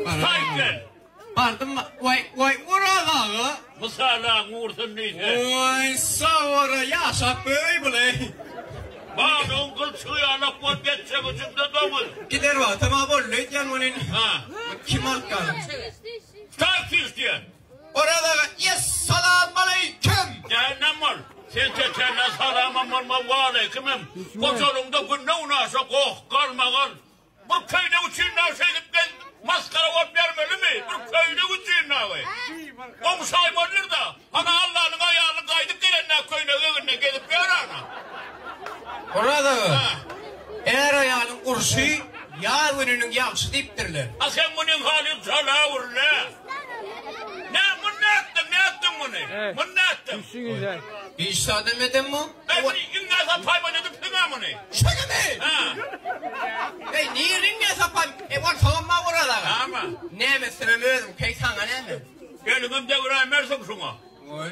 Sayken. Bardım vay uradağı. Mesela vursun neyse. Vay savara yaşap böyle. Bana onkul çıkıyana kod geçse ucunda domuz. Gider var tamam bol lütfen bunun. Ha. Kim alkan? Taksi isteyen. Orada yes salam aleyküm. Cehennem var. Sen tetenle salamam olma ve aleykümüm. Koçolumda günde unasa koh kalmagal. Bu köyde uçuyla şey gitken maskara ot vermeli mi? Bu köyde uçuyla ve. Komşayım olur da. Ana Allah'ın ayağını kaydık gelenler köyüne evine gelip bir arana. Orada eğer ayağının kursu yağ önünün yağısı diptirler. Sen bunun halin salağı vur ne? Ne ettin bunu? Bunu ne ettin? Düşünün. İşte demedin mi? Ben ingasa payman edip pına bunu. Şaka mi? Ha. Niye ringe sapan? Var tamam mı orada? Ama. Ne mesela öldüm kaysan ne mi? Elimde öğrenmersin şuna. Oy.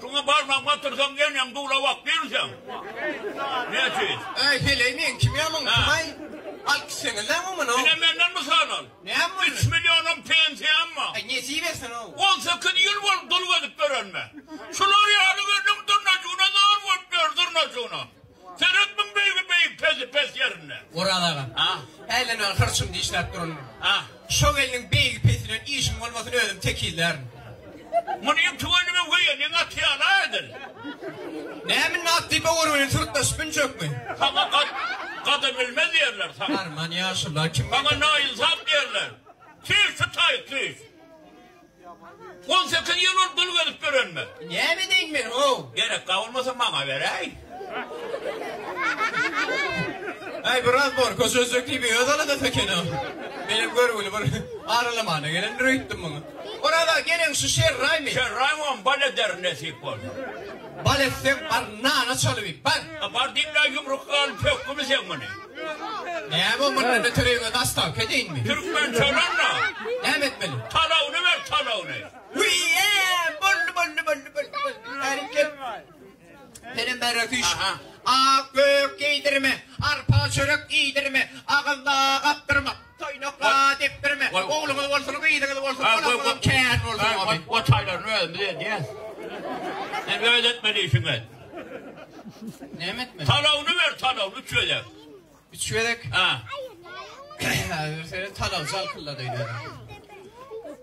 Şuna parmak batırsan gelen doğru bak verirsen. Ne çiz? Hele kim yaman kumay? Al kişinin lan mı bunu? Yine benden mi sanal? Ne yapma? 3 milyonun pensiyem mi? Nesi versin o? 18 yıl var dolu edip öğrenme. Şunları yağlı verdim durnacuğuna dar var bir durnacuğuna. Sen etmin beyi pes yerine. Orada. Ha? Elini hırsım dişler durun. Ha? Şu elinin beyi pesinin işin olmasını öldüm tekiller. Bunu yiyip tuvalime koyuyor. Ne atıyana edin? Ne min attı bu orunun sırtlaşmın çok mu? Sana kadın bilmez yerler sana. Arman yaşlılar kim? Sana nainzap yerler. Tiş tutay tiş. 18 yıl oldu dolu edip öğrenme. Ne mi değil mi o? Gerek kavulmasa bana ver ay. Ay biraz borko sözlük gibi özalı da tekene. Benim görgülü var. Ağrılamana gelen rüyttum bunu. Orada gelen şu şerray mı? Şerraymon bale dernesi kol. Balesek barnana çalıvi bar. Abardimla yumruk kalıp pökkümü sen bunu. Ne bu bunun da töreyine dastak edin mi? Türkmen çalanla. Ne etmeli? Talavunu ver talavunu. Hüye! Bollu. Hareket. Benim bereküş. Ak gök giydirme. Arpa çörek giydirme. Ağında kaptırma. Toynukla diptirme. Oğlumun olsun giydirme olsun. Oğlumun kâr olsun abi. O taylarını verdim diye. Ne böyle etmeli işime. Ne etmeli? Talavunu ver talavunu çöyle. Üç çöydek. Ha. Senin talav zalkılladıydı.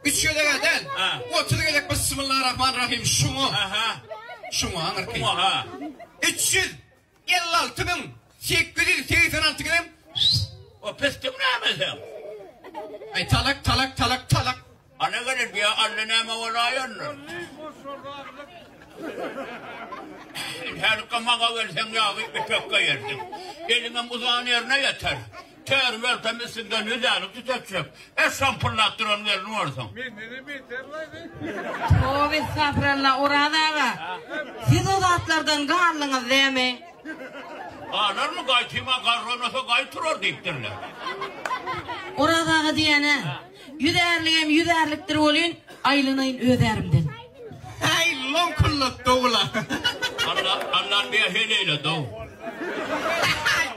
Üç çöydek eden. Ha. Otur gelek bismillahirrahmanirrahim. Şunu. Aha. Şunu anırkayım. Ha. 356 bin 886 gram. O pestim ne mesela? Ay talak. Ana kadar bir annene mi olayın? Her kamağa versen ya bir pökka yersin. Eline uzağın yerine yeter. Ter ver temizsinden yüzeni tutacak. Şampırlattıran yerini varsan. Tövbe estağfurullah orada. Siz o zatlardan karlınız değil mi? Ağlar mı gaytima karlanasa gaytırır deyiptirler. Orada diyene yüzerliktir olun aylınayın öderimden. Ay long kullat doğula. Allah'ın bir heleyle doğu.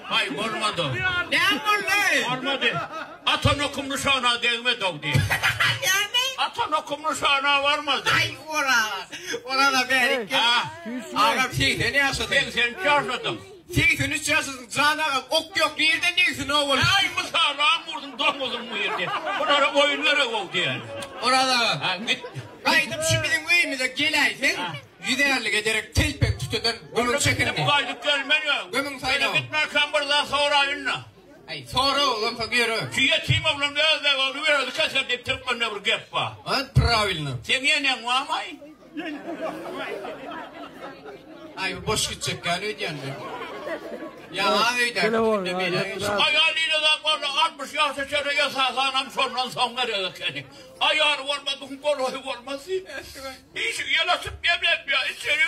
Hay olmadı. Ne oldu? Olmadı. Atan okumlu şahına değme doğdu diye. Atan okumlu şahına varmadı. Ay orada berik. Ağam şeyde ne yaşadın? Ben seni çağırmadım. 83 yaşındasın canağa ok yok nereden değilsin oğul? Ay mısarağım vurdum doğmadın bu yerde. Bunlara oyunlara oldu yani. Orada. Ha git. Kaydım şu bizim köyümüze geleydin. Yüderlik ederek telpek tutudan gömün çekirini. Bu kaydık gelmen yok. Gömün sayın o. Beni gitme kambardan sonra ayınla. Ay sonra oğlum fakir. Şu yetim oğlum ne yazdı oldu verdi keser deyip Türkmen'e bir geppa. An pravilno. Sen yenen var mı ay? Ay boş gidecek yani ödeyen mi? Ya abi de. Ayağıyla da böyle 60 yaş içeri yasaklanam sonra son veriyor kendini. Ayağını olmadığın kolu olması. Hiç yalasıp yemlem ya içeri.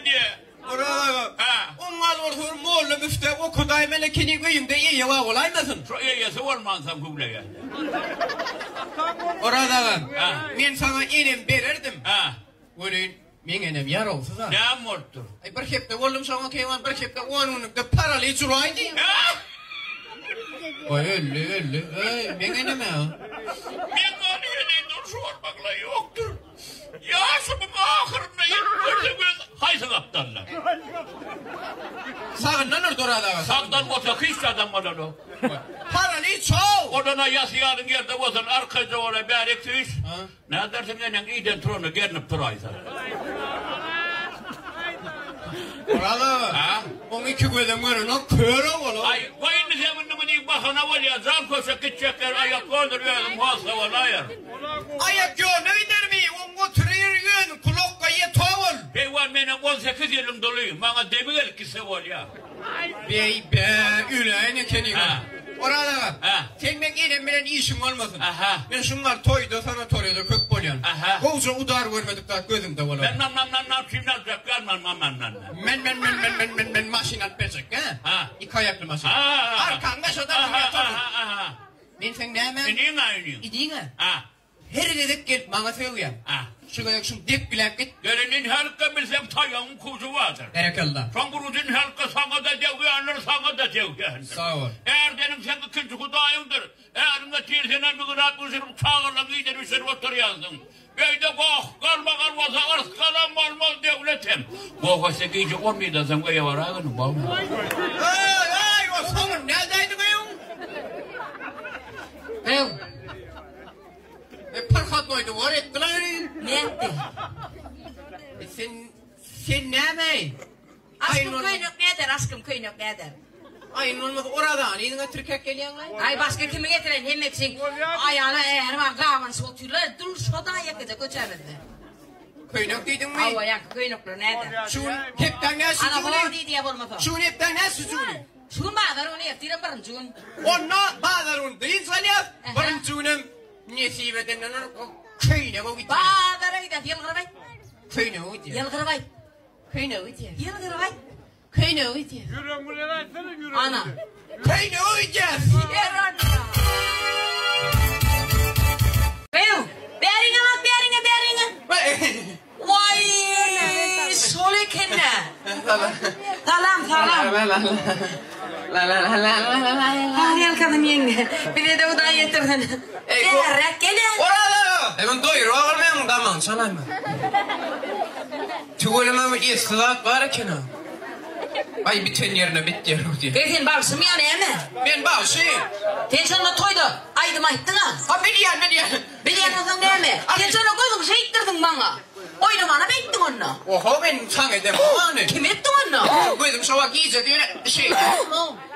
Diye. Orada. Ha. Ummal olur moğlu müfte o kuday melekini köyümde iyi yava olaymasın. Şu iyisi olmazsam kubleye. Orada. Ha. Ben sana ilim verirdim. Ha. Görün. Men enem yar olsa da. Ne amortur? Ay bir hepte oğlum sana keyvan bir hepte onun da paralı icraydı. Ha. Oy öllü. Bana ne mi o? Men onu yeneydir sormakla yoktur. Yaşımın ahırında yetmedi göz haysı kaptanlar. Sağından orada orada. Sağdan olsa hiç adam var o. Paranı çoğu. Oradan yasıyarın yerde olsan arkada oraya bir eksiyiz. Ne dersin enen iyiden tronu gernip duraysa. Orada. Onu iki gözüm görün o kör oğlu. Ay koyun zeminimi deyip bakana var ya zan koşa gidecekler ayak koyduruyordum muhasla var ayar. Ayak yok ne gider mi? Onu tırıyırın kulakka ye tavul. Peyvan benim 18 yılım doluyum. Bana demir kısa var ya. Bey üleğine kendi. Orada. Sen ben gelen bilen işin olmasın. Ben şunlar toydu sana toruyordu kök bolyan. Kovca udar görmedik daha gözümde var. Ben kimler Ben maşinat becek ha? İki ayaklı maşinat. Arkanda şuradan ben sen ne hemen? İdiğin aynıyım. İdiğin ha? Her dedik gel bana söyleyeyim. Şuraya şun dik bilek git. Gelinin halka bilsem tayağın kuzu vardır. Berekallah. Son buruzun halka sana da devyanır sana da devyanır. Sağ ol. Eğer dedim sen ikinci kudayımdır. Eğer de tirsenen bir kırat üzerip çağırla gider üzerip oturuyorsun. Beyde koh kalma kalmasa arz kalan malmaz devletim. Koh sekici olmayı sen koya var ağını bağlı. Ay o sonun neredeydi koyun? Koyun. Parkat noydu var ettiler. Ne etti? Sen ne mi? Aşkım köynük ne eder? Aşkım köynük ne eder? Ayın olmaz oradan. İyine Türkiye geliyorsun lan. Ay başka kimi getiren yemeksin. Ayağına eğer var kavan soğutuyorlar. Dur şodan yakacak göçemedi. Köynük deydin mi? Hava yak köynükler ne eder? Şun hepten ne Ana sucuni? bana değil diye bulmadı. Şun hepten ne sucuni? Şun bağlar onu yaptırın barıncığın. Onna bazarun değil saniyat. Barıncunum. Nesibeten o köyne o gitti. Bağlara gider yılgırabay. Köyne o gitti. Yılgırabay. Köyne o gitti. Yılgırabay. Köyne o gitti. Ana. Köyne o gitti. Yaran. Kıyım. Beringe bak beringe. Vay. Soli kenne. Salam. Hadi kadın yenge. Bir de odan getirdin. Derrek gelin. Orada. Ben doyur olmayayım tamam sana mı? Tuğulama bir ıslak var ki ne? Ay biten yerine bit yer o diye. Kıyın bağışım yani emi. Ben bağışıyım. Tenşonla toydu. Aydım ayttın ha. Ha biliyen. Biliyorsun ne mi? Tenşonla koydun şey ittirdin bana. Oynamana bektin onu. Oho ben sana edem onu. Kim ettin onu? Koydum şovak iyice diye şey.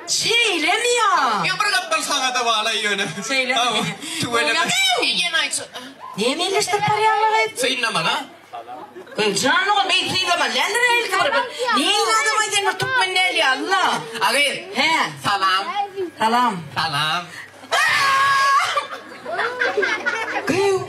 Şeyle mi ya? Ya bırak ben sana da bağlayı onu. Şeyle mi? Tuğulama. İyi naytı. Niye mi iliştir parayağına hep? Senin ama la. Canım o meytliği zaman lendire el kıvırıp. Niye adama gidin tutmayın el ya Allah. Ağır. He. Salam. Kıyım.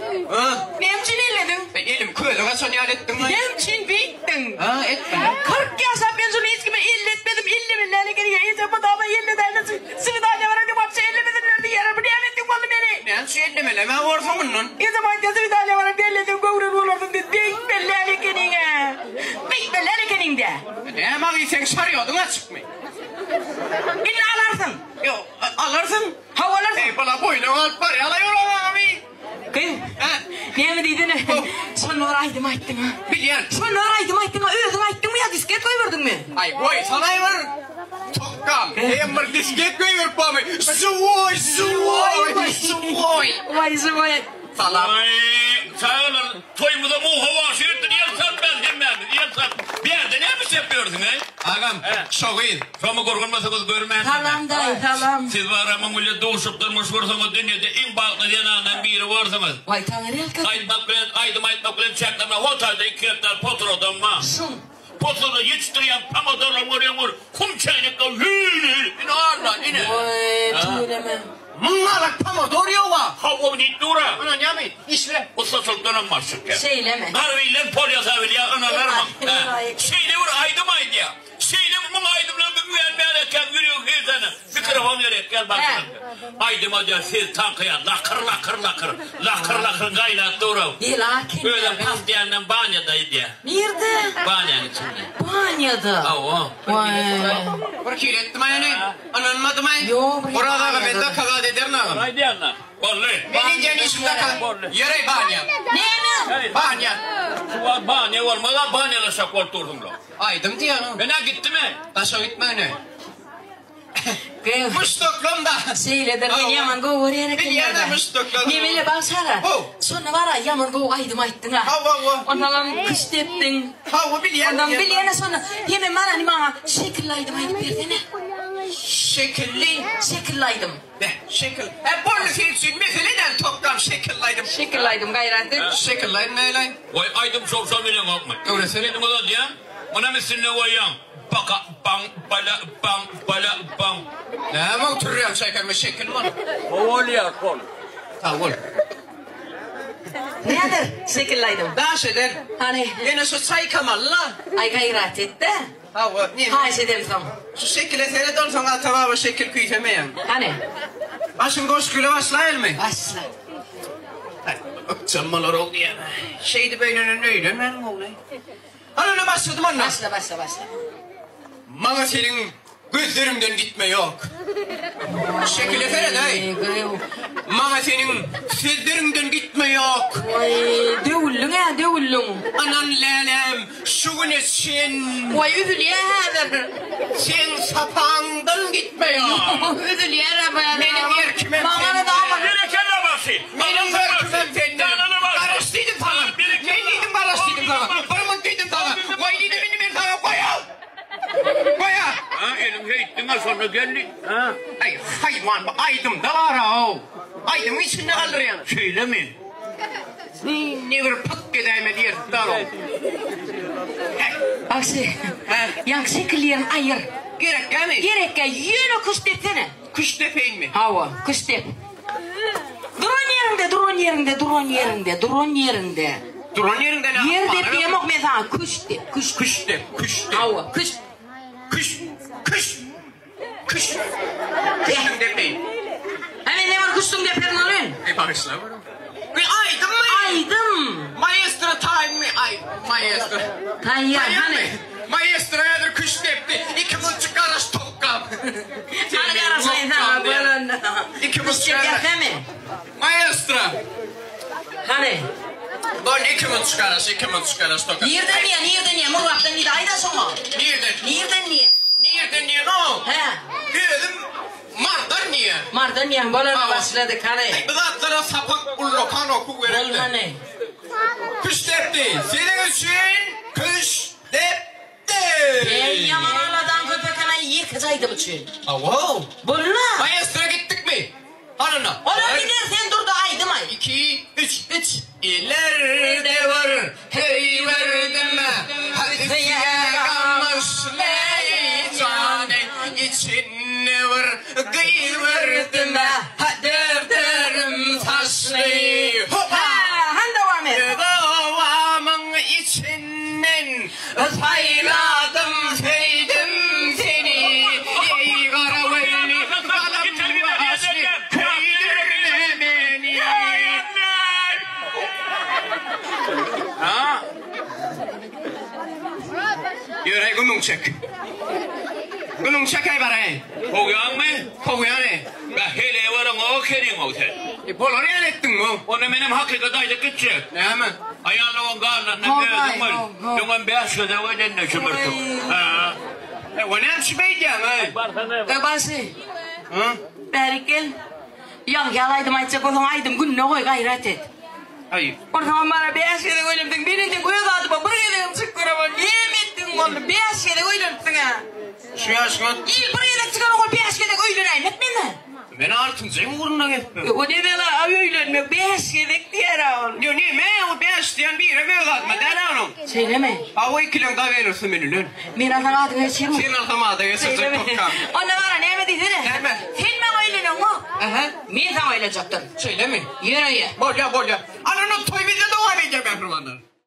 Nemçin elledin. Ben elim kuyruğa saniyal ettim lan. Nemçin bittin. Ha etme. 40 yaşa ben şunu hiç kime illetmedim. İllemirlerle geliyor. İyice bu dağda illederle sıvıdağına var. Hadi bakça illemedinlerdi yere. Bu niye ettin bana beni? Ben su ellemele ben varsa bunun. İyice bakça sıvıdağına var. Belledim kavurun olurdun. Bekbellerle kendine. Bekbellerle kendine. Ne mavi sen sarıyordun açık mı? İlla alarsın. Yok alırsın. Hava alarsın. Ey bana boynu al parayı alıyor abi. Kıyım. Ne mi dedin? Sonra araydım ayttın ha. Biliyen. Sonra araydım ayttın ha. Öldüm ayttın mı ya? Disket koyverdin mi? Ay boy sana var. Tokkam. Emir disket koyuyor baba. Suvoy. Vay zıvay. Salam. Ay sağlar toyumuza muha vaşiyetin yalsat ben demem. Yalsat. Bir yerde ne mi yapıyorsun he? Ağam şoğuyuz. Şomu korkunmasanız görmezsiniz. Salam dayı salam. Siz var ama millet doğuşup durmuş varsanız dünyada en bağlı yanağından biri varsanız. Vay tanrı yalkın. Aydım çeklemle otelde 2 hektar potrodan ma. Şun. Potroda yetiştiren pamadarla vuruyor. Kum çaylıkla hüyünü. İne ağırlan ine. Vay tüyleme. Mıngalak pomodoro var. Havva nittura. Ana ne mi? İşle. Usta sultanım maşık ya. Şeyleme. Narviyle pol yazabiliyor analar mı? Şeyle vur aydım aydı ya. Şeyle bunu aydımla müelmeleken yürüyor hizene. Mikrofon verek gel bakalım. Aydıma diyor siz tankıya lakır kaynattı uğrav. Lakin. Böyle pastayandan banyadaydı ya. Nerede? Banyanın içinde. Banyada. Vay. Bir kirettim yani. Ananmadım yani. Yok. Orada ben de kaza ederim ağam. Haydi yanına. Vallahi. Benim canışımda yere banya. Ne? Banya. Banya olmadan banyalaşak oturdum la. Aydım diye anam. Bana gitti mi? Taşa gitme ne? Müştoklamda. Şeyleden ben yaman go oraya Bir yerde müştoklamda. Nemele baksana. Sonra var ya yaman go aydım ayttın ha. Hava. Ondan kış deptin. Hava bir yerde. Ondan bir yana sonra hemen bana şekillaydım aydım berdene. Şekillaydım. Şekil. Polisi için meseleden toplam şekillaydım. Şekillaydım gayrettim. Şekillaydım ne lan? Vay aydım sorsan bile kalkma. Öyle söyle. Benim ola diyen. Bana mısın ne vayan? Baka bang. Ne mi oturuyorsun şeker şekil mi? Oğul kol. Tavul. Nedir? Şekillaydım. Dans eder. Hani Yine şu çay kamallah. ay gayret etti. Hava. Niye? Hay sedelim tam. Şu şekile seyredon sana tamamı şekil kuytemeyen. Hani? Başın koşkuyla başlayır mı? Başla. Çammalar oldu ya. Şeydi beyninin öyle ben oldu. Anına başladım anla. Başla. Bana senin gözlerimden gitme yok. Şekile seyredey. Bana senin sözlerimden gitme yok. Vay dövüllün. Anan lelem şu güne sen. Vay üzül ya haber. Sen sapağından gitme yok. Üzül ya haber. Benim yerkimem Mağara da ama. Yine kelle bası. Benim yerkimem senin. Karıştıydım falan. Neydim karıştıydım falan. Parmaktıydım falan. Vay dedim benim bir sana koyal. Koyal. Ha elimde ittin ha sonra geldi. Ha. Ay hayvan aydım da var ha. Aydım içinde kalır yani. Söyle mi? Ne bir pak edeyim diye dar o. Aksi. Yang şekillerin ayır. Gerek gelmeyi. Gerek ya yürü kuş depsene. Kuş tepeyin mi? Hava kuş dep. Drone yerinde. Duran yerinde ne? Yer dep diyemok mesela kuş dep. Kuş tep. Hava kuş. Kuş tepeyin. Hani ne var kuştum deperin alın? Bağışla var. Aydım mı? Aydım. Maestro time mi? Ay maestro. Tayyar hani. Maestro yadır kuş tepti. 2,5 araç topkam. Hani arasayın sana böyle. 2,5 Dep araç. mi? Maestro. Hani. Ben 2,5 araç topkam. Nereden niye? Murraktan niye? Ayda sonra. Nereden niye no? He. Dedim Mardan niye? Mardan niye? Böyle başladık hani. Bıdaklara sapak ullokan oku verildi. Olmanı. Kuş tepti. Senin için kuş tepti. Yaman oladan köpekana yıkacaydı bu çün. Wow. Bununla. Maestro'ya gittik mi? Hanına. Ona gidersen dur da aydım ay. 2, 3. İleride var, hey verdim hadi kalmış leycanen içinde var, gıy verdim derdim taşlı. Han devam et. Davamın içinden sayladım sevdim seni, ey karavelli kalım aslı köydürme beni. Ha? Yürü gümün çek. Gümün çek ay bari. Koyan mı? Kovuya ne? Ben hele varım o kerin o sen. Polonya ettin mi? Onu benim hakikataydı gidecek. Ne hemen? Ayağınla on garla ne geldim var. Dünün beş kadar o ne şımartık. Ha. O ne yapışmaydı ama? Kabası. Ha? Berkel. Yang yalaydım aytacak olan aydım gününe koy gayret et. Hayır. O zaman bana beş kere oynamıştın. Benim de göz adıma bir kere çıkıramam. Niye ettin onu? Beş kere oynamıştın ha. Şu yaşma. İlk buraya da çıkaran o beş kere oynayayım. Etmedin mi? Ben artık senin uğruna gitmem. O ne de la öyle beş kere diğer ağır. Diyor ne mi? O beşten bir yere böyle atma. Dene onu. Söyleme. Ha o 2 kilon da verirsin beni lan. Mirazdan adını geçirme. Senin altama da yasacak Söyleme. topkam. Ona var ne mi dedin? Nerede? Sen mi oylanın mu? Aha. Mir sen oylayacaktın. Söyle mi? Yürü ye. Bolya. Ananın toy bize devam edeceğim ben kurbanlar.